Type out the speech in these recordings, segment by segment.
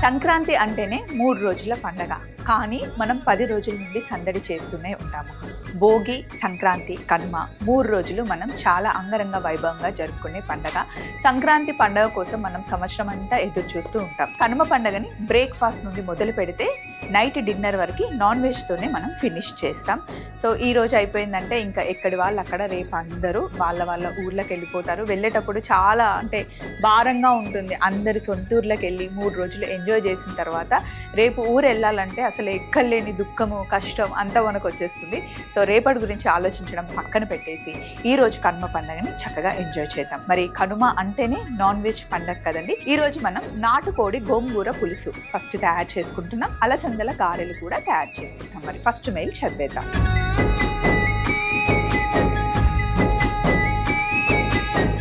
సంక్రాంతి అంటేనే 3 రోజుల పండగ, కానీ మనం 10 రోజుల నుండి సందడి చేస్తూనే ఉంటాము. భోగి, సంక్రాంతి, కనుమ 3 రోజులు మనం చాలా అంగరంగ వైభవంగా జరుపుకునే పండగ. సంక్రాంతి పండగ కోసం మనం సంవత్సరం అంతా ఎదురు చూస్తూ ఉంటాం. కనుమ పండగని బ్రేక్ఫాస్ట్ నుండి మొదలు పెడితే నైట్ డిన్నర్ వరకు నాన్ వెజ్తోనే మనం ఫినిష్ చేస్తాం. సో ఈ రోజు అయిపోయిందంటే ఇంకా ఎక్కడి వాళ్ళు అక్కడ రేపు అందరూ వాళ్ళ ఊర్లోకి వెళ్ళిపోతారు. వెళ్ళేటప్పుడు చాలా అంటే భారంగా ఉంటుంది. అందరి సొంత ఊర్లోకి వెళ్ళి 3 రోజులు ఎంజాయ్ చేసిన తర్వాత రేపు ఊరు వెళ్ళాలంటే అసలు ఎక్కలేని దుఃఖము, కష్టం అంతా మనకు వచ్చేస్తుంది. సో రేపటి గురించి ఆలోచించడం పక్కన పెట్టేసి ఈ రోజు కనుమ పండుగని చక్కగా ఎంజాయ్ చేద్దాం. మరి కనుమ అంటేనే నాన్ వెజ్ పండుగ కదండి. ఈ రోజు మనం నాటుకోడి గోంగూర పులుసు ఫస్ట్ తయారు చేసుకుంటున్నాం. అలసందల గారెలు కూడా తయారు చేసుకుంటాం. మరి ఫస్ట్ మెయిల్ చదివేద్దాం.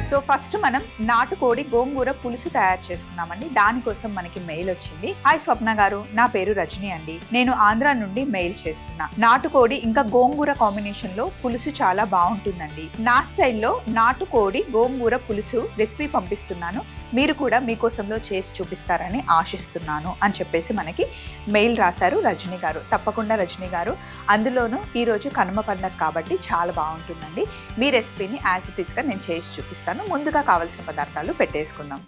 సో ఫస్ట్ మనం నాటుకోడి గోంగూర పులుసు తయారు చేస్తున్నామండి. దానికోసం మనకి మెయిల్ వచ్చింది. హాయ్ స్వప్న గారు, నా పేరు రజని అండి. నేను ఆంధ్ర నుండి మెయిల్ చేస్తున్నా. నాటుకోడి ఇంకా గోంగూర కాంబినేషన్ లో పులుసు చాలా బాగుంటుందండి. నా స్టైల్లో నాటుకోడి గోంగూర పులుసు రెసిపీ పంపిస్తున్నాను. మీరు కూడా మీకోసంలో చేసి చూపిస్తారని ఆశిస్తున్నాను అని చెప్పేసి మనకి మెయిల్ రాశారు రజని గారు. తప్పకుండా రజని గారు, అందులోనూ ఈరోజు కనుమ పండుగ కాబట్టి చాలా బాగుంటుందండి. మీ రెసిపీని యాజ్ ఇట్ ఈస్గా నేను చేసి చూపిస్తాను. ముందుగా కావాల్సిన పదార్థాలు పెట్టేసుకుందాం.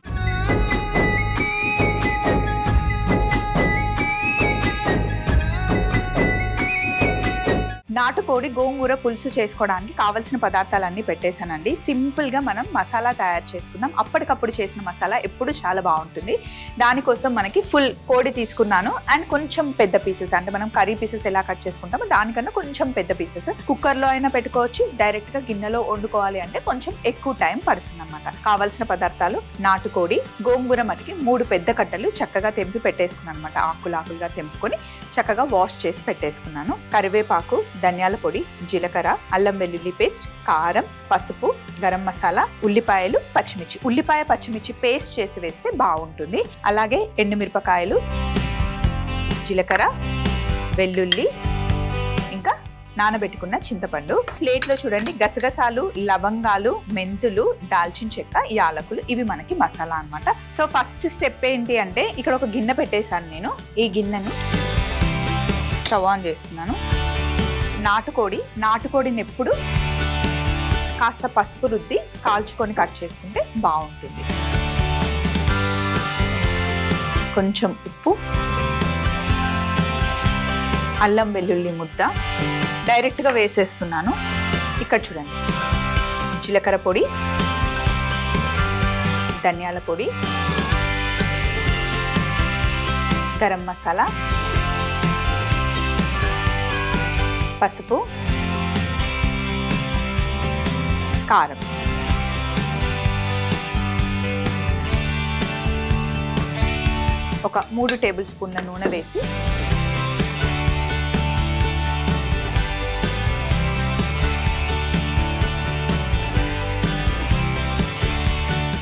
నాటుకోడి గోంగూర పులుసు చేసుకోవడానికి కావాల్సిన పదార్థాలన్నీ పెట్టేశానండి. సింపుల్గా మనం మసాలా తయారు చేసుకుందాం. అప్పటికప్పుడు చేసిన మసాలా ఎప్పుడు చాలా బాగుంటుంది. దానికోసం మనకి ఫుల్ కోడి తీసుకున్నాను అండ్ కొంచెం పెద్ద పీసెస్, అంటే మనం కర్రీ పీసెస్ ఎలా కట్ చేసుకుంటామో దానికన్నా కొంచెం పెద్ద పీసెస్. కుక్కర్లో అయినా పెట్టుకోవచ్చు, డైరెక్ట్గా గిన్నెలో వండుకోవాలి అంటే కొంచెం ఎక్కువ టైం పడుతుంది అన్నమాట. కావాల్సిన పదార్థాలు నాటుకోడి, గోంగూర మటుకి 3 పెద్ద కట్టలు చక్కగా తెంపి పెట్టేసుకున్నాను అనమాట. ఆకులుగా తెంపుకొని చక్కగా వాష్ చేసి పెట్టేసుకున్నాను. కరివేపాకు, ధనియాల పొడి, జీలకర్ర, అల్లం వెల్లుల్లి పేస్ట్, కారం, పసుపు, గరం మసాలా, ఉల్లిపాయలు, పచ్చిమిర్చి. ఉల్లిపాయ పచ్చిమిర్చి పేస్ట్ చేసి వేస్తే బాగుంటుంది. అలాగే ఎండుమిరపకాయలు, జీలకర్ర, వెల్లుల్లి, ఇంకా నానబెట్టుకున్న చింతపండు. ప్లేట్లో చూడండి గసగసాలు, లవంగాలు, మెంతులు, దాల్చిన చెక్క, యాలకులు, ఇవి మనకి మసాలా అన్నమాట. సో ఫస్ట్ స్టెప్ ఏంటి అంటే ఇక్కడ ఒక గిన్నె పెట్టేశాను నేను. ఈ గిన్నెని స్టవ్ ఆన్ చేస్తున్నాను. నాటుకోడిని ఎప్పుడు కాస్త పసుపు రుద్ది కాల్చుకొని కట్ చేసుకుంటే బాగుంటుంది. కొంచెం ఉప్పు, అల్లం వెల్లుల్లి ముద్ద డైరెక్ట్గా వేసేస్తున్నాను. ఇక్కడ చూడండి జీలకర్ర పొడి, ధనియాల పొడి, గరం మసాలా, పసుపు, కారం. ఒక 3 టేబుల్ స్పూన్ల నూనె వేసి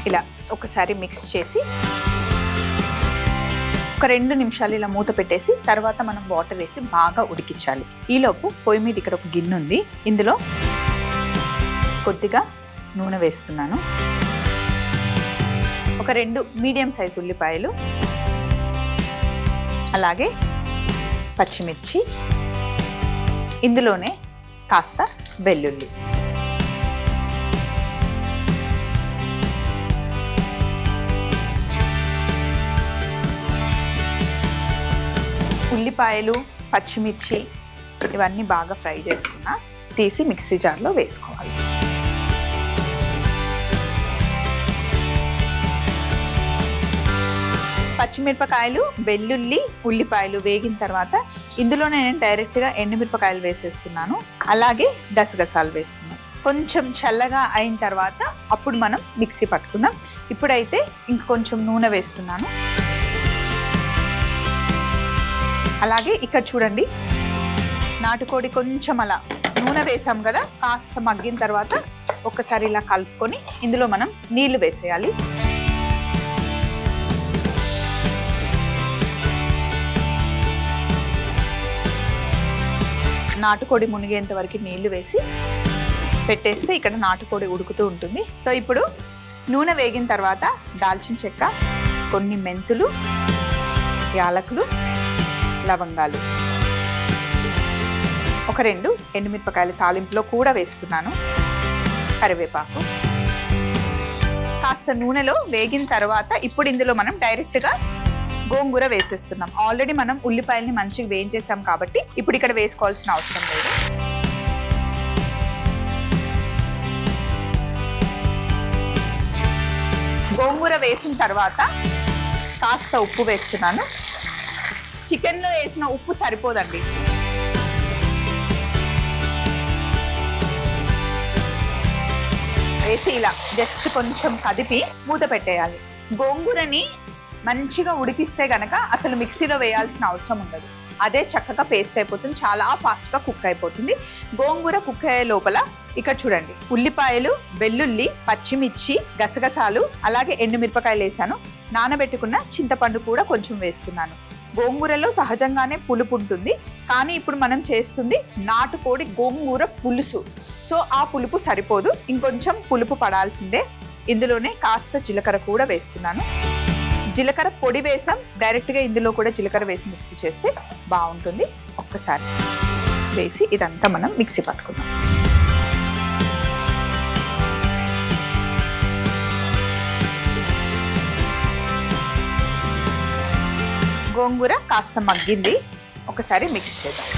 ఇలా ఒకసారి మిక్స్ చేసి ఒక 2 నిమిషాలు ఇలా మూత పెట్టేసి తర్వాత మనం వాటర్ వేసి బాగా ఉడికించాలి. ఈలోపు పొయ్యి మీద ఇక్కడ ఒక గిన్నె ఉంది. ఇందులో కొద్దిగా నూనె వేస్తున్నాను. ఒక 2 మీడియం సైజు ఉల్లిపాయలు, అలాగే పచ్చిమిర్చి, ఇందులోనే కాస్త వెల్లుల్లి. ఉల్లిపాయలు, పచ్చిమిర్చి ఇవన్నీ బాగా ఫ్రై చేసుకున్నా తీసి మిక్సీ జార్లో వేసుకోవాలి. పచ్చిమిరపకాయలు, వెల్లుల్లి, ఉల్లిపాయలు వేగిన తర్వాత ఇందులోనే నేను డైరెక్ట్గా ఎండుమిరపకాయలు వేసేస్తున్నాను. అలాగే గసగసాలు వేస్తున్నాను. కొంచెం చల్లగా అయిన తర్వాత అప్పుడు మనం మిక్సీ పట్టుకుందాం. ఇప్పుడైతే ఇంకొంచెం నూనె వేస్తున్నాను. అలాగే ఇక్కడ చూడండి నాటుకోడి కొంచెం అలా నూనె వేసాం కదా, కాస్త మగ్గిన తర్వాత ఒక్కసారి ఇలా కలుపుకొని ఇందులో మనం నీళ్లు వేసేయాలి. నాటుకోడి మునిగేంత వరకు నీళ్లు వేసి పెట్టేస్తే ఇక్కడ నాటుకోడి ఉడుకుతూ ఉంటుంది. సో ఇప్పుడు నూనె వేగిన తర్వాత దాల్చిన చెక్క, కొన్ని మెంతులు, యాలకులు, లవంగాలు, ఒక 2 ఎండుమిరపకాయలు తాలింపులో కూడా వేస్తున్నాను, కరివేపాకు. కాస్త నూనెలో వేగిన తర్వాత ఇప్పుడు ఇందులో మనం డైరెక్ట్గా గోంగూర వేసేస్తున్నాం. ఆల్రెడీ మనం ఉల్లిపాయల్ని మంచిగా వేయించేసాం కాబట్టి ఇప్పుడు ఇక్కడ వేసుకోవాల్సిన అవసరం లేదు. గోంగూర వేసిన తర్వాత కాస్త ఉప్పు వేస్తున్నాను. చికెన్లో వేసిన ఉప్పు సరిపోదండి. వేసి ఇలా జస్ట్ కొంచెం కదిపి మూత పెట్టేయాలి. గోంగూరని మంచిగా ఉడికిస్తే గనక అసలు మిక్సీలో వేయాల్సిన అవసరం ఉండదు. అదే చక్కగా పేస్ట్ అయిపోతుంది, చాలా ఫాస్ట్గా కుక్ అయిపోతుంది. గోంగూర కుక్ అయ్యే లోపల ఇక్కడ చూడండి, ఉల్లిపాయలు, వెల్లుల్లి, పచ్చిమిర్చి, గసగసాలు, అలాగే ఎండుమిరపకాయలు వేసాను. నానబెట్టుకున్న చింతపండు కూడా కొంచెం వేస్తున్నాను. గోంగూరలో సహజంగానే పులుపు ఉంటుంది, కానీ ఇప్పుడు మనం చేస్తుంది నాటుకోడి గోంగూర పులుసు. సో ఆ పులుపు సరిపోదు, ఇంకొంచెం పులుపు పడాల్సిందే. ఇందులోనే కాస్త జీలకర్ర కూడా వేస్తున్నాను. జీలకర్ర పొడి వేసాం, డైరెక్ట్గా ఇందులో కూడా జీలకర్ర వేసి మిక్సీ చేస్తే బాగుంటుంది. ఒక్కసారి వేసి ఇదంతా మనం మిక్సీ పట్టుకుందాం. గోంగూర కాస్త మగ్గింది, ఒకసారి మిక్స్ చేద్దాం.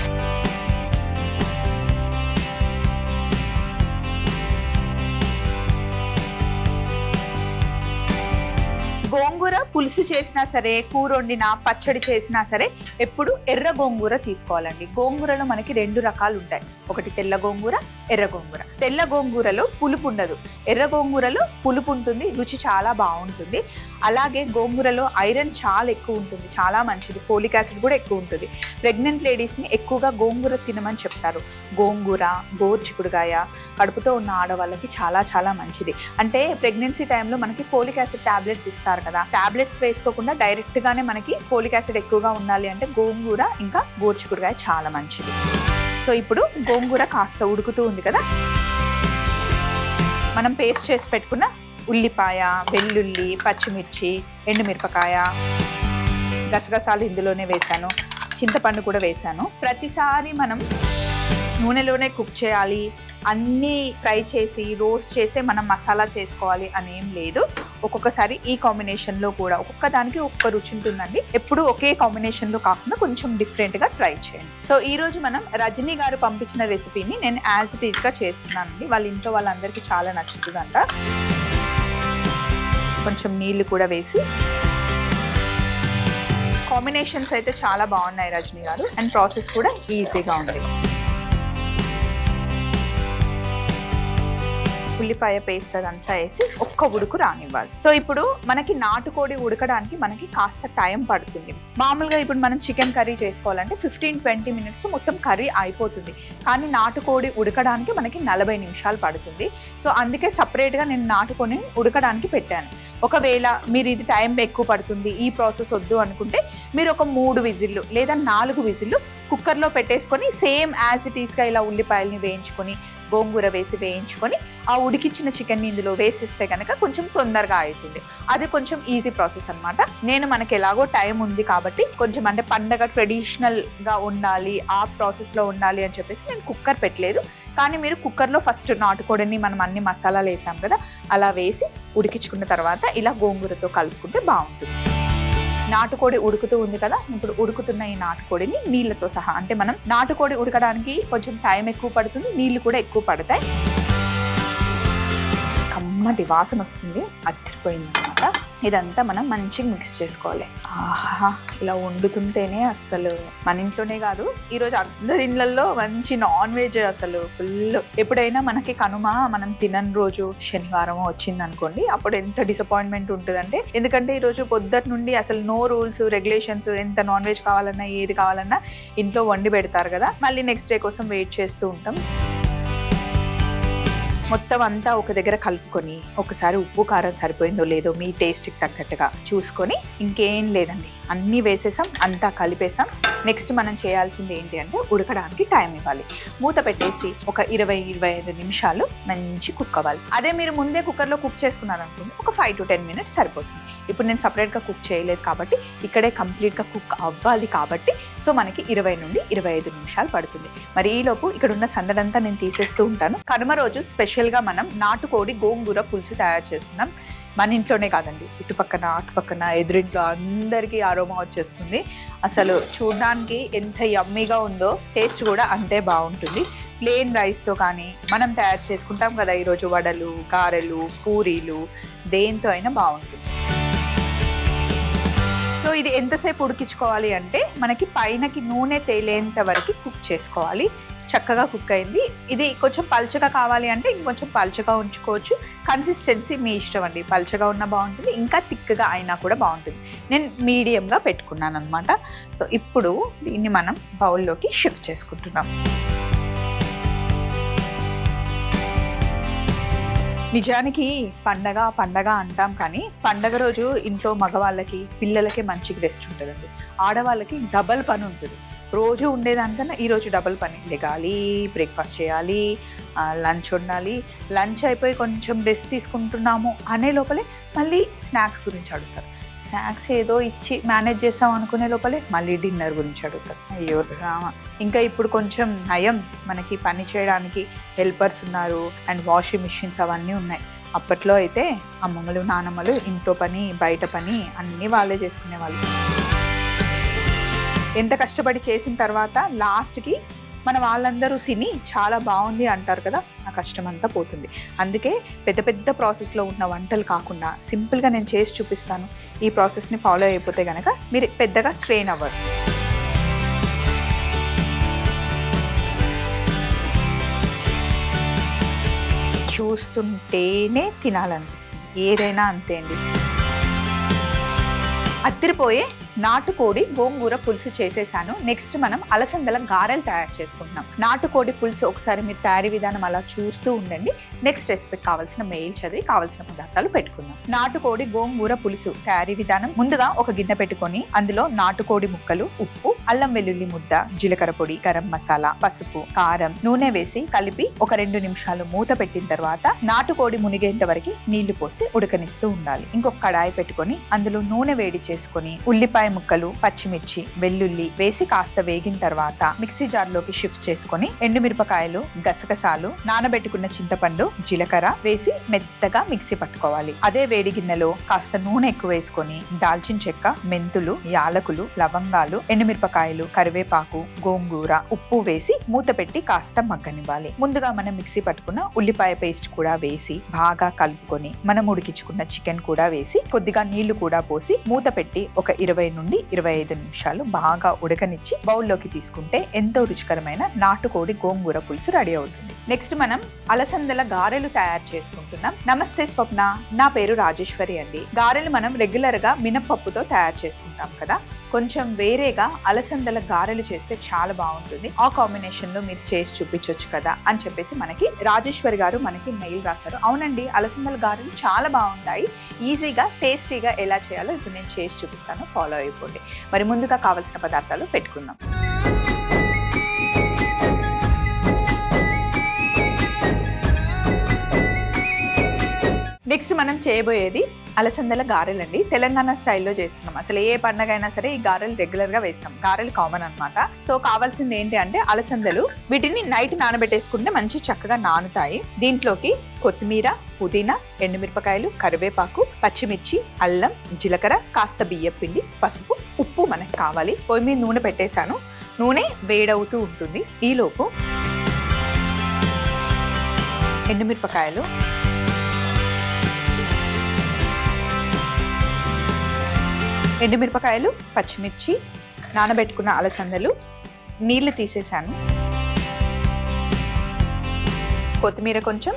గోంగూర పులుసు చేసినా సరే, కూర వండినా, పచ్చడి చేసినా సరే ఎప్పుడు ఎర్ర గోంగూర తీసుకోవాలండి. గోంగూరలో మనకి 2 రకాలు ఉంటాయి, ఒకటి తెల్ల గోంగూర, ఎర్ర గోంగూర. తెల్ల గోంగూరలో పులుపు ఉండదు, ఎర్ర గోంగూరలో పులుపు ఉంటుంది, రుచి చాలా బాగుంటుంది. అలాగే గోంగూరలో ఐరన్ చాలా ఎక్కువ ఉంటుంది, చాలా మంచిది. ఫోలిక్ యాసిడ్ కూడా ఎక్కువ ఉంటుంది. ప్రెగ్నెంట్ లేడీస్ని ఎక్కువగా గోంగూర తినమని చెప్తారు. గోంగూర, గోరుచిక్కుడుకాయ కడుపుతో ఉన్న ఆడవాళ్ళకి చాలా చాలా మంచిది. అంటే ప్రెగ్నెన్సీ టైంలో మనకి ఫోలిక్ యాసిడ్ టాబ్లెట్స్ ఇస్తారు కదా, టాబ్లెట్స్ వేసుకోకుండా డైరెక్ట్ గానే మనకి ఫోలిక్ యాసిడ్ ఎక్కువగా ఉండాలి అంటే గోంగూర ఇంకా గోరుచిక్కుడుకాయ చాలా మంచిది. సో ఇప్పుడు గోంగూర కాస్త ఉడుకుతూ ఉంది కదా, మనం పేస్ట్ చేసి పెట్టుకున్న ఉల్లిపాయ, వెల్లుల్లి, పచ్చిమిర్చి, ఎండుమిరపకాయ, గసగసాలు ఇందులోనే వేసాను, చింతపండు కూడా వేసాను. ప్రతిసారి మనం నూనెలోనే కుక్ చేయాలి, అన్నీ ఫ్రై చేసి రోస్ట్ చేసి మనం మసాలా చేసుకోవాలి అనేం లేదు. ఒక్కొక్కసారి ఈ కాంబినేషన్లో కూడా ఒక్కొక్క దానికి ఒక్కొక్క రుచి ఉంటుందండి. ఎప్పుడు ఒకే కాంబినేషన్లో కాకుండా కొంచెం డిఫరెంట్గా ట్రై చేయండి. సో ఈరోజు మనం రజనీ గారు పంపించిన రెసిపీని నేను యాజ్ ఇట్ ఈస్గా చేస్తున్నానండి. వాళ్ళ ఇంట్లో వాళ్ళందరికీ చాలా నచ్చుతుందంట. కొంచెం నీళ్లు కూడా వేసి, కాంబినేషన్స్ అయితే చాలా బాగున్నాయి రజనీ గారు, అండ్ ప్రాసెస్ కూడా ఈజీగా ఉంది. ఉల్లిపాయ పేస్ట్ అదంతా వేసి ఒక్క ఉడుకు రానివ్వాలి. సో ఇప్పుడు మనకి నాటుకోడి ఉడకడానికి మనకి కాస్త టైం పడుతుంది. మామూలుగా ఇప్పుడు మనం చికెన్ కర్రీ చేసుకోవాలంటే 15-20 మినిట్స్ మొత్తం కర్రీ అయిపోతుంది, కానీ నాటుకోడి ఉడకడానికి మనకి 40 నిమిషాలు పడుతుంది. సో అందుకే సపరేట్గా నేను నాటుకోడిని ఉడకడానికి పెట్టాను. ఒకవేళ మీరు ఇది టైం ఎక్కువ పడుతుంది, ఈ ప్రాసెస్ వద్దు అనుకుంటే మీరు ఒక 3 విజిల్లు లేదా 4 విజిల్లు కుక్కర్లో పెట్టేసుకొని సేమ్ యాజ్ ఇట్ ఈస్గా ఇలా ఉల్లిపాయలని వేయించుకొని, గోంగూర వేసి వేయించుకొని, ఆ ఉడికిచ్చిన చికెన్ని ఇందులో వేసిస్తే కనుక కొంచెం తొందరగా అవుతుంది. అది కొంచెం ఈజీ ప్రాసెస్ అనమాట. నేను మనకి ఎలాగో టైం ఉంది కాబట్టి కొంచెం అంటే పండగ ట్రెడిషనల్గా ఉండాలి, ఆ ప్రాసెస్లో ఉండాలి అని చెప్పేసి నేను కుక్కర్ పెట్టలేదు. కానీ మీరు కుక్కర్లో ఫస్ట్ నాటుకోడిని మనం అన్ని మసాలాలు వేసాం కదా, అలా వేసి ఉడికించుకున్న తర్వాత ఇలా గోంగూరతో కలుపుకుంటే బాగుంటుంది. నాటుకోడి ఉడుకుతూ ఉంది కదా, ఇప్పుడు ఉడుకుతున్న ఈ నాటుకోడిని నీళ్ళతో సహా, అంటే మనం నాటుకోడి ఉడకడానికి కొంచెం టైం ఎక్కువ పడుతుంది, నీళ్లు కూడా ఎక్కువ పడతాయి. కమ్మటి వాసన వస్తుంది, అదిరిపోయింది అనమాట. ఇదంతా మనం మంచిగా మిక్స్ చేసుకోవాలి. ఆహా, ఇలా వండుతుంటేనే అసలు మన ఇంట్లోనే కాదు, ఈరోజు అందరి ఇళ్ళల్లో మంచి నాన్ వెజ్ అసలు ఫుల్. ఎప్పుడైనా మనకి కనుమ మనం తినని రోజు శనివారం వచ్చింది అనుకోండి, అప్పుడు ఎంత డిసప్పాయింట్మెంట్ ఉంటుందంటే, ఎందుకంటే ఈరోజు పొద్దుటి నుండి అసలు నో రూల్స్ రెగ్యులేషన్స్, ఎంత నాన్ వెజ్ కావాలన్నా ఏది కావాలన్నా ఇంట్లో వండి పెడతారు కదా, మళ్ళీ నెక్స్ట్ డే కోసం వెయిట్ చేస్తూ ఉంటాం. మొత్తం అంతా ఒక దగ్గర కలుపుకొని ఒకసారి ఉప్పు కారం సరిపోయిందో లేదో మీ టేస్ట్కి తగ్గట్టుగా చూసుకొని ఇంకేం లేదండి, అన్నీ వేసేసాం, అంతా కలిపేసాం. నెక్స్ట్ మనం చేయాల్సింది ఏంటి అంటే ఉడకడానికి టైం ఇవ్వాలి. మూత పెట్టేసి ఒక 20-25 నిమిషాలు మంచి కుక్ అవ్వాలి. అదే మీరు ముందే కుక్కర్లో కుక్ చేసుకున్నారనుకోండి ఒక 5 to 10 minutes సరిపోతుంది. ఇప్పుడు నేను సపరేట్గా కుక్ చేయలేదు కాబట్టి ఇక్కడే కంప్లీట్గా కుక్ అవ్వాలి కాబట్టి సో మనకి 20 నుండి 25 నిమిషాలు పడుతుంది. మరి ఈలోపు ఇక్కడ ఉన్న సందడంతా నేను తీసేస్తూ ఉంటాను. కనుమ రోజు స్పెషల్గా మనం నాటుకోడి గోంగూర పులుసు తయారు చేస్తున్నాం. మన ఇంట్లోనే కాదండి, ఇటుపక్కన అటుపక్కన ఎదురింట్లో అందరికీ ఆరోమా వచ్చేస్తుంది. అసలు చూడడానికి ఎంత యమ్మీగా ఉందో టేస్ట్ కూడా అంతే బాగుంటుంది. ప్లెయిన్ రైస్తో కానీ మనం తయారు చేసుకుంటాం కదా ఈరోజు వడలు, గారెలు, పూరీలు, దేంతో అయినా బాగుంటుంది. సో ఇది ఎంతసేపు ఉడికించుకోవాలి అంటే మనకి పైనకి నూనె తేలేంత వరకు కుక్ చేసుకోవాలి. చక్కగా కుక్ అయింది. ఇది కొంచెం పల్చగా కావాలి అంటే ఇంకొంచెం పల్చగా ఉంచుకోవచ్చు. కన్సిస్టెన్సీ మీ ఇష్టం అండి, పల్చగా ఉన్నా బాగుంటుంది, ఇంకా థిక్గా అయినా కూడా బాగుంటుంది. నేను మీడియంగా పెట్టుకున్నాను అనమాట. సో ఇప్పుడు దీన్ని మనం బౌల్లోకి షిఫ్ట్ చేసుకుంటున్నాం. నిజానికి పండగ అంటాం కానీ పండగ రోజు ఇంట్లో మగవాళ్ళకి పిల్లలకి మంచి రెస్ట్ ఉంటుందండి. ఆడవాళ్ళకి డబల్ పని ఉంటుంది. రోజు ఉండేదానికన్నా ఈరోజు డబల్ పని. లెగాలి, బ్రేక్ఫాస్ట్ చేయాలి, లంచ్ వండాలి, లంచ్ అయిపోయి కొంచెం రెస్ట్ తీసుకుంటున్నాము అనే లోపలే మళ్ళీ స్నాక్స్ గురించి అడుగుతారు. స్నాక్స్ ఏదో ఇచ్చి మేనేజ్ చేసాం అనుకునే లోపలే మళ్ళీ డిన్నర్ గురించి అడుగుతారు. అయ్యో రామ. ఇంకా ఇప్పుడు కొంచెం నయం, మనకి పని చేయడానికి హెల్పర్స్ ఉన్నారు అండ్ వాషింగ్ మిషన్స్ అవన్నీ ఉన్నాయి. అప్పట్లో అయితే అమ్మమ్మలు నానమ్మలు ఇంట్లో పని బయట పని అన్నీ వాళ్ళే చేసుకునేవాళ్ళు. ఎంత కష్టపడి చేసిన తర్వాత లాస్ట్కి మన వాళ్ళందరూ తిని చాలా బాగుంది అంటారు కదా, ఆ కష్టం అంతా పోతుంది. అందుకే పెద్ద పెద్ద ప్రాసెస్లో ఉన్న వంటలు కాకుండా సింపుల్గా నేను చేసి చూపిస్తాను. ఈ ప్రాసెస్ని ఫాలో అయిపోతే కనుక మీరు పెద్దగా స్ట్రెయిన్ అవ్వరు. చూస్తుంటేనే తినాలనిపిస్తుంది, ఏదైనా అంతే అండి. అత్తిరిపోయే నాటుకోడి గోంగూర పులుసు చేసేసాను. నెక్స్ట్ మనం అలసందల గారెలు తయారు చేసుకుంటున్నాం. నాటుకోడి పులుసు ఒకసారి మీరు తయారీ విధానం అలా చూస్తూ ఉండండి. నెక్స్ట్ రెసిపీకి కావాల్సిన మెయిల్ చదివి కావాల్సిన పదార్థాలు పెట్టుకుందాం. నాటుకోడి గోంగూర పులుసు తయారీ విధానం: ముందుగా ఒక గిన్నె పెట్టుకొని అందులో నాటుకోడి ముక్కలు, ఉప్పు, అల్లం వెల్లుల్లి ముద్ద, జీలకర్ర పొడి, గరం మసాలా, పసుపు, కారం, నూనె వేసి కలిపి ఒక 2 నిమిషాలు మూత పెట్టిన తర్వాత నాటుకోడి మునిగేంత వరకు నీళ్లు పోసి ఉడకనిస్తూ ఉండాలి. ఇంకొక కడాయి పెట్టుకొని అందులో నూనె వేడి చేసుకొని ఉల్లిపాయ ముక్కలు, పచ్చిమిర్చి, వెల్లుల్లి వేసి కాస్త వేగిన తర్వాత మిక్సీ జార్లోకి షిఫ్ట్ చేసుకొని ఎండుమిరపకాయలు, గసగసాలు, నానబెట్టుకున్న చింతపండు, జీలకర్ర వేసి మెత్తగా మిక్సీ పట్టుకోవాలి. అదే వేడి గిన్నెలో కాస్త నూనె ఎక్కువ వేసుకొని దాల్చిన చెక్క, మెంతులు, యాలకులు, లవంగాలు, ఎండుమిరపకాయలు, కరివేపాకు, గోంగూర, ఉప్పు వేసి మూత పెట్టి కాస్త మగ్గనివ్వాలి. ముందుగా మనం మిక్సీ పట్టుకున్న ఉల్లిపాయ పేస్ట్ కూడా వేసి బాగా కలుపుకొని మనం ఉడికించుకున్న చికెన్ కూడా వేసి కొద్దిగా నీళ్లు కూడా పోసి మూత పెట్టి ఒక 20 నుండి 25 నిమిషాలు బాగా ఉడకనిచ్చి బౌల్లోకి తీసుకుంటే ఎంతో రుచికరమైన నాటుకోడి గోంగూర పులుసు రెడీ అవుతుంది. నెక్స్ట్ మనం అలసందల గారెలు తయారు చేసుకుంటున్నాం. నమస్తే స్వప్న, నా పేరు రాజేశ్వరి అండి. గారెలు మనం రెగ్యులర్ గా మినపప్పుతో తయారు చేసుకుంటాం కదా, కొంచెం వేరేగా అలసందల గారెలు చేస్తే చాలా బాగుంటుంది. ఆ కాంబినేషన్ లో మీరు చేసి చూపించవచ్చు కదా అని చెప్పేసి మనకి రాజేశ్వరి గారు మనకి మెయిల్ రాశారు. అవునండి, అలసందల గారెలు చాలా బాగుంటాయి. ఈజీగా టేస్టీగా ఎలా చేయాలో ఇప్పుడు నేను చేసి చూపిస్తాను, ఫాలో అయిపోండి. మరి ముందుగా కావాల్సిన పదార్థాలు పెట్టుకుందాం. నెక్స్ట్ మనం చేయబోయేది అలసందల గారెలండి. తెలంగాణ స్టైల్లో చేస్తున్నాం. అసలు ఏ పండగ అయినా సరే ఈ గారెలు రెగ్యులర్ గా వేస్తాం. గారెలు కామన్ అనమాట. సో కావాల్సింది ఏంటి అంటే అలసందలు. వీటిని నైట్ నానబెట్టేసుకుంటే మంచి చక్కగా నానుతాయి. దీంట్లోకి కొత్తిమీర, పుదీనా, ఎండుమిరపకాయలు, కరివేపాకు, పచ్చిమిర్చి, అల్లం, జీలకర్ర, కాస్త బియ్యం పిండి, పసుపు, ఉప్పు మనకు కావాలి. పొయ్యి మీద నూనె పెట్టేశాను. నూనె వేడవుతూ ఉంటుంది. ఈలోపు ఎండుమిరపకాయలు, పచ్చిమిర్చి, నానబెట్టుకున్న అలసందలు, నీళ్లు తీసేసాను, కొత్తిమీర కొంచెం,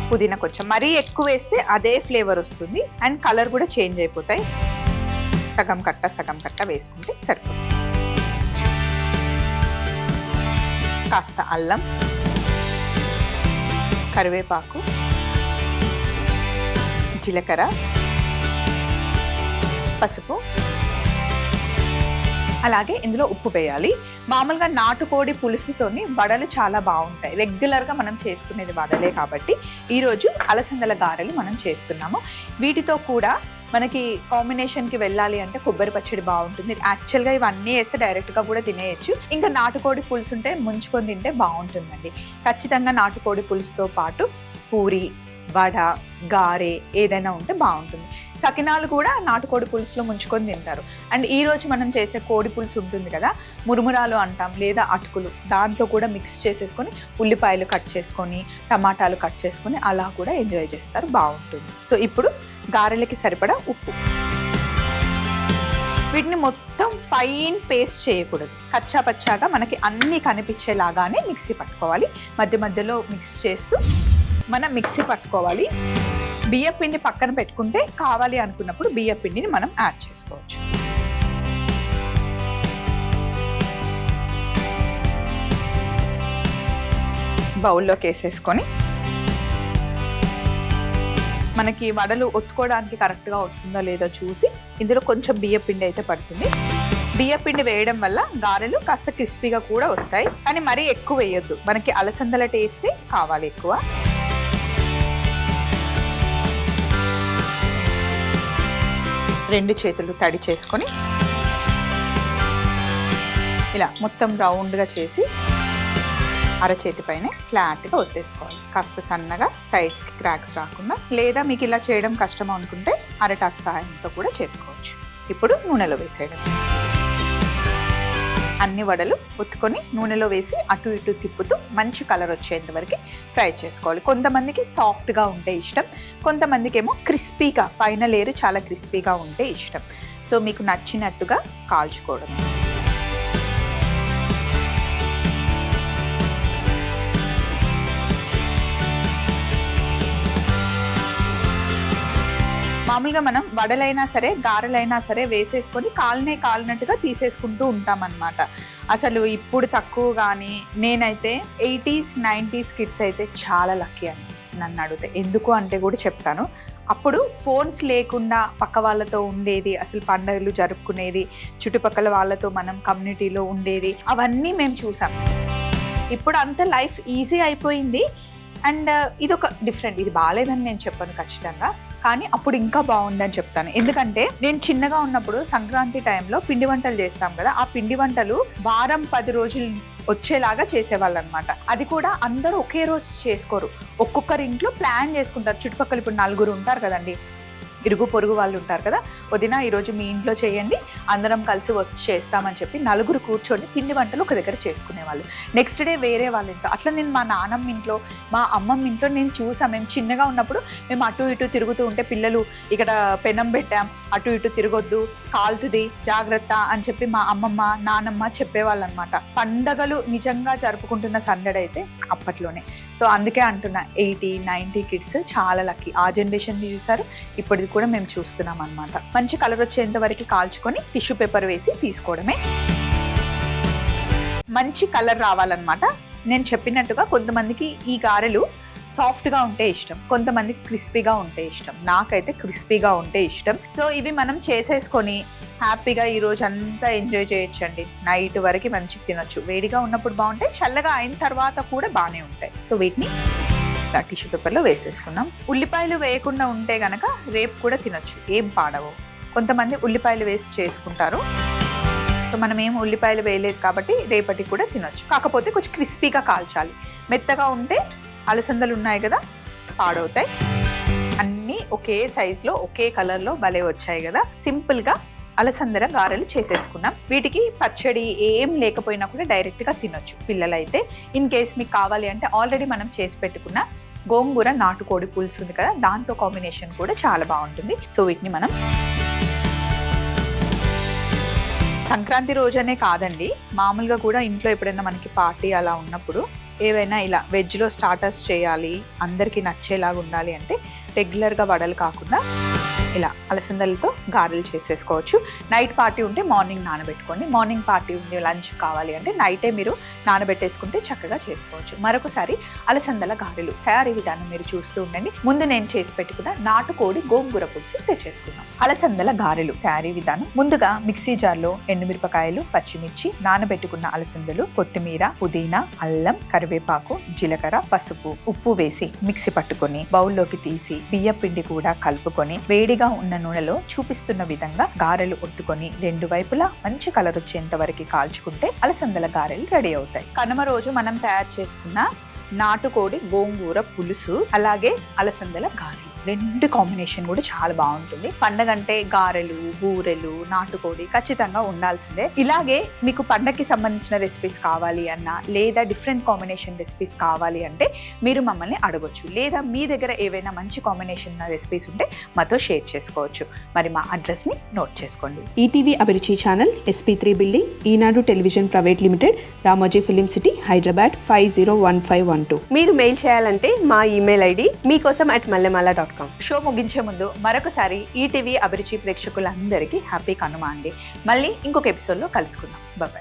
పుదీనా కొంచెం. మరీ ఎక్కువ వేస్తే అదే ఫ్లేవర్ వస్తుంది అండ్ కలర్ కూడా చేంజ్ అయిపోతాయి. సగం కట్ట వేసుకుంటే సరిపోతుంది. కాస్త అల్లం, కరివేపాకు, జీలకర్ర, పసుపు, అలాగే ఇందులో ఉప్పు వేయాలి. మామూలుగా నాటుకోడి పులుసుతోని వడలు చాలా బాగుంటాయి. రెగ్యులర్గా మనం చేసుకునేది వడలే కాబట్టి ఈరోజు అలసందల గారెలు మనం చేస్తున్నాము. వీటితో కూడా మనకి కాంబినేషన్కి వెళ్ళాలి అంటే కొబ్బరి పచ్చడి బాగుంటుంది. యాక్చువల్గా ఇవన్నీ వేస్తే డైరెక్ట్గా కూడా తినేయచ్చు. ఇంకా నాటుకోడి పులుసు ఉంటే ముంచుకొని తింటే బాగుంటుందండి. ఖచ్చితంగా నాటుకోడి పులుసుతో పాటు పూరి, వడ, గారె ఏదైనా ఉంటే బాగుంటుంది. సకినాలు కూడా నాటుకోడి పులుసులో ముంచుకొని తింటారు. అండ్ ఈరోజు మనం చేసే కోడి పులుసు ఉంటుంది కదా, మురుమురాలు అంటాం లేదా అటుకులు, దాంట్లో కూడా మిక్స్ చేసేసుకొని ఉల్లిపాయలు కట్ చేసుకొని టమాటాలు కట్ చేసుకొని అలా కూడా ఎంజాయ్ చేస్తారు, బాగుంటుంది. సో ఇప్పుడు గారెలకి సరిపడా ఉప్పు. వీటిని మొత్తం ఫైన్ పేస్ట్ చేయకూడదు, కచ్చా పచ్చాగా మనకి అన్నీ కనిపించేలాగానే మిక్సీ పట్టుకోవాలి. మధ్య మధ్యలో మిక్స్ చేస్తూ మనం మిక్సీ పట్టుకోవాలి. బియ్య పిండి పక్కన పెట్టుకుంటే కావాలి అనుకున్నప్పుడు బియ్య పిండిని మనం యాడ్ చేసుకోవచ్చు. బౌల్లోకి వేసేసుకొని మనకి వడలు ఒత్తుకోవడానికి కరెక్ట్గా వస్తుందో లేదో చూసి ఇందులో కొంచెం బియ్య పిండి అయితే పడుతుంది. బియ్య పిండి వేయడం వల్ల గారెలు కాస్త క్రిస్పీగా కూడా వస్తాయి, కానీ మరీ ఎక్కువ వేయొద్దు. మనకి అలసందల టేస్టే కావాలి ఎక్కువ. రెండు చేతులు తడి చేసుకొని ఇలా మొత్తం రౌండ్గా చేసి అరచేతి పైన ఫ్లాట్గా ఒత్తేసుకోవాలి. కాస్త సన్నగా సైడ్స్కి క్రాక్స్ రాకుండా, లేదా మీకు ఇలా చేయడం కష్టం అనుకుంటే అరటాకు సహాయంతో కూడా చేసుకోవచ్చు. ఇప్పుడు నూనెలో వేసేయడం. అన్ని వడలు ఒత్తుకొని నూనెలో వేసి అటు ఇటు తిప్పుతూ మంచి కలర్ వచ్చేంత వరకు ఫ్రై చేసుకోవాలి. కొంతమందికి సాఫ్ట్గా ఉంటే ఇష్టం, కొంతమందికి ఏమో క్రిస్పీగా, పైన లేరు చాలా క్రిస్పీగా ఉంటే ఇష్టం. సో మీకు నచ్చినట్టుగా కాల్చుకోవడం. మామూలుగా మనం వడలైనా సరే గారెలైనా సరే వేసేసుకొని కాలినట్టుగా తీసేసుకుంటూ ఉంటాం అన్నమాట. అసలు ఇప్పుడు తక్కువ, కానీ నేనైతే 80s 90s కిడ్స్ అయితే చాలా లక్కీ అని నన్ను అడిగితే. ఎందుకు అంటే కూడా చెప్తాను. అప్పుడు ఫోన్స్ లేకుండా పక్క వాళ్ళతో ఉండేది, అసలు పండుగలు జరుపుకునేది, చుట్టుపక్కల వాళ్ళతో మనం కమ్యూనిటీలో ఉండేది, అవన్నీ మేము చూసాం. ఇప్పుడు అంత లైఫ్ ఈజీ అయిపోయింది. అండ్ ఇది ఒక డిఫరెంట్, ఇది బాగాలేదని నేను చెప్పను ఖచ్చితంగా, కానీ అప్పుడు ఇంకా బాగుందని చెప్తాను. ఎందుకంటే నేను చిన్నగా ఉన్నప్పుడు సంక్రాంతి టైంలో పిండి వంటలు చేస్తాం కదా, ఆ పిండి వంటలు వారం 10 రోజులు వచ్చేలాగా చేసేవాళ్ళు అనమాట. అది కూడా అందరూ ఒకే రోజు చేసుకోరు, ఒక్కొక్కరి ఇంట్లో ప్లాన్ చేసుకుంటారు. చుట్టుపక్కల ఇప్పుడు 4 ఉంటారు కదండి, ఇరుగు పొరుగు వాళ్ళు ఉంటారు కదా, వదిన ఈరోజు మీ ఇంట్లో చేయండి, అందరం కలిసి వచ్చి చేస్తామని చెప్పి 4 కూర్చొని పిండి వంటలు ఒక దగ్గర చేసుకునేవాళ్ళు. నెక్స్ట్ డే వేరే వాళ్ళ ఇంట్లో. అట్లా నేను మా నాన్నమ్మ ఇంట్లో, మా అమ్మమ్మ ఇంట్లో నేను చూసాం. మేము చిన్నగా ఉన్నప్పుడు మేము అటు ఇటు తిరుగుతూ ఉంటే పిల్లలు ఇక్కడ పెనం పెట్టాం, అటు ఇటు తిరగొద్దు, కాలుతుంది, జాగ్రత్త అని చెప్పి మా అమ్మమ్మ నానమ్మ చెప్పేవాళ్ళు అనమాట. పండగలు నిజంగా జరుపుకుంటున్న సందడి అయితే అప్పట్లోనే. సో అందుకే అంటున్నా 80, 90 కిడ్స్ చాలా లక్కీ. ఆ జనరేషన్ చూసారు, ఇప్పటిది కూడా మేము చూస్తున్నాం అన్నమాట. మంచి కలర్ వచ్చేంత వరకు కాల్చుకొని టిష్యూ పేపర్ వేసి తీసుకోవడమే. మంచి కలర్ రావాలన్నమాట. నేను చెప్పినట్టుగా కొంతమందికి ఈ గారెలు సాఫ్ట్గా ఉంటే ఇష్టం, కొంతమందికి క్రిస్పీగా ఉంటే ఇష్టం. నాకైతే క్రిస్పీగా ఉంటే ఇష్టం. సో ఇవి మనం చేసేసుకొని హ్యాపీగా ఈ రోజు అంతా ఎంజాయ్ చేయొచ్చండి. నైట్ వరకు మంచిగా తినొచ్చు. వేడిగా ఉన్నప్పుడు బాగుంటాయి, చల్లగా అయిన తర్వాత కూడా బాగానే ఉంటాయి. సో వీటిని టిష్యూ పేపర్లో వేసేసుకున్నాం. ఉల్లిపాయలు వేయకుండా ఉంటే గనక రేపు కూడా తినొచ్చు, ఏం పాడవు. కొంతమంది ఉల్లిపాయలు వేసి చేసుకుంటారు. సో మనం ఏం ఉల్లిపాయలు వేయలేదు కాబట్టి రేపటి కూడా తినొచ్చు. కాకపోతే కొంచెం క్రిస్పీగా కాల్చాలి. మెత్తగా ఉంటే అలసందలు ఉన్నాయి కదా, పాడవుతాయి. అన్నీ ఒకే సైజులో ఒకే కలర్లో భలే వచ్చాయి కదా. సింపుల్గా అలసందర గారెలు చేసేసుకున్నాం. వీటికి పచ్చడి ఏం లేకపోయినా కూడా డైరెక్ట్గా తినొచ్చు పిల్లలైతే. ఇన్ కేస్ మీకు కావాలి అంటే ఆల్రెడీ మనం చేసి పెట్టుకున్న గోంగూర నాటుకోడి పులుసు ఉంది కదా, దాంతో కాంబినేషన్ కూడా చాలా బాగుంటుంది. సో వీటిని మనం సంక్రాంతి రోజనే కాదండి, మామూలుగా కూడా ఇంట్లో ఎప్పుడైనా మనకి పార్టీ అలా ఉన్నప్పుడు ఏవైనా ఇలా వెజ్లో స్టార్టర్స్ చేయాలి, అందరికీ నచ్చేలాగా ఉండాలి అంటే రెగ్యులర్గా వడలు కాకుండా ఇలా అలసందలతో గారెలు చేసేసుకోవచ్చు. నైట్ పార్టీ ఉంటే మార్నింగ్ నానబెట్టుకోండి, మార్నింగ్ పార్టీ ఉంది లంచ్ కావాలి అంటే నైటే మీరు నానబెట్టేసుకుంటే చక్కగా చేసుకోవచ్చు. మరొకసారి అలసందల గారెలు తయారీ విధానం మీరు చూస్తూ ఉండండి. ముందు నేను చేసి పెట్టుకున్న నాటుకోడి గోంగూర పులుసు తెచ్చేసుకున్నాం. అలసందల గారెలు తయారీ విధానం: ముందుగా మిక్సీ జార్లో ఎండుమిరపకాయలు, పచ్చిమిర్చి, నానబెట్టుకున్న అలసందలు, కొత్తిమీర, పుదీనా, అల్లం, కరివేపాకు, జీలకర్ర, పసుపు, ఉప్పు వేసి మిక్సీ పట్టుకొని బౌల్లోకి తీసి బియ్య పిండి కూడా కలుపుకొని వేడిగా ఉన్న నూనెలో చూపిస్తున్న విధంగా గారెలు ఒత్తుకొని రెండు వైపులా మంచి కలర్ వచ్చేంత వరకు కాల్చుకుంటే అలసందల గారెలు రెడీ అవుతాయి. కనుమ రోజు మనం తయారు చేసుకున్న నాటుకోడి గోంగూర పులుసు అలాగే అలసందల గారెలు రెండు కాంబినేషన్ కూడా చాలా బాగుంటుంది. పండగంటే గారెలు, బూరెలు, నాటుకోడి ఖచ్చితంగా ఉండాల్సిందే. ఇలాగే మీకు పండగకి సంబంధించిన రెసిపీస్ కావాలి అన్నా లేదా డిఫరెంట్ కాంబినేషన్ రెసిపీస్ కావాలి అంటే మీరు మమ్మల్ని అడగొచ్చు, లేదా మీ దగ్గర ఏవైనా మంచి కాంబినేషన్ రెసిపీస్ ఉంటే మాతో షేర్ చేసుకోవచ్చు. మరి మా అడ్రస్ని నోట్ చేసుకోండి. ETV Abhiruchi channel, SP3 building, Eenadu television private limited, Ramoji film city, Hyderabad 501512. మీరు మెయిల్ చేయాలంటే మా ఈమెయిల్ ఐడి meekossam@mallemala.com. షో ముగించే ముందు మరొకసారి ఈటీవీ అభిరుచి ప్రేక్షకులందరికీ హ్యాపీ కనుమ అండి. మళ్ళీ ఇంకొక ఎపిసోడ్లో కలుసుకుందాం. బాయ్.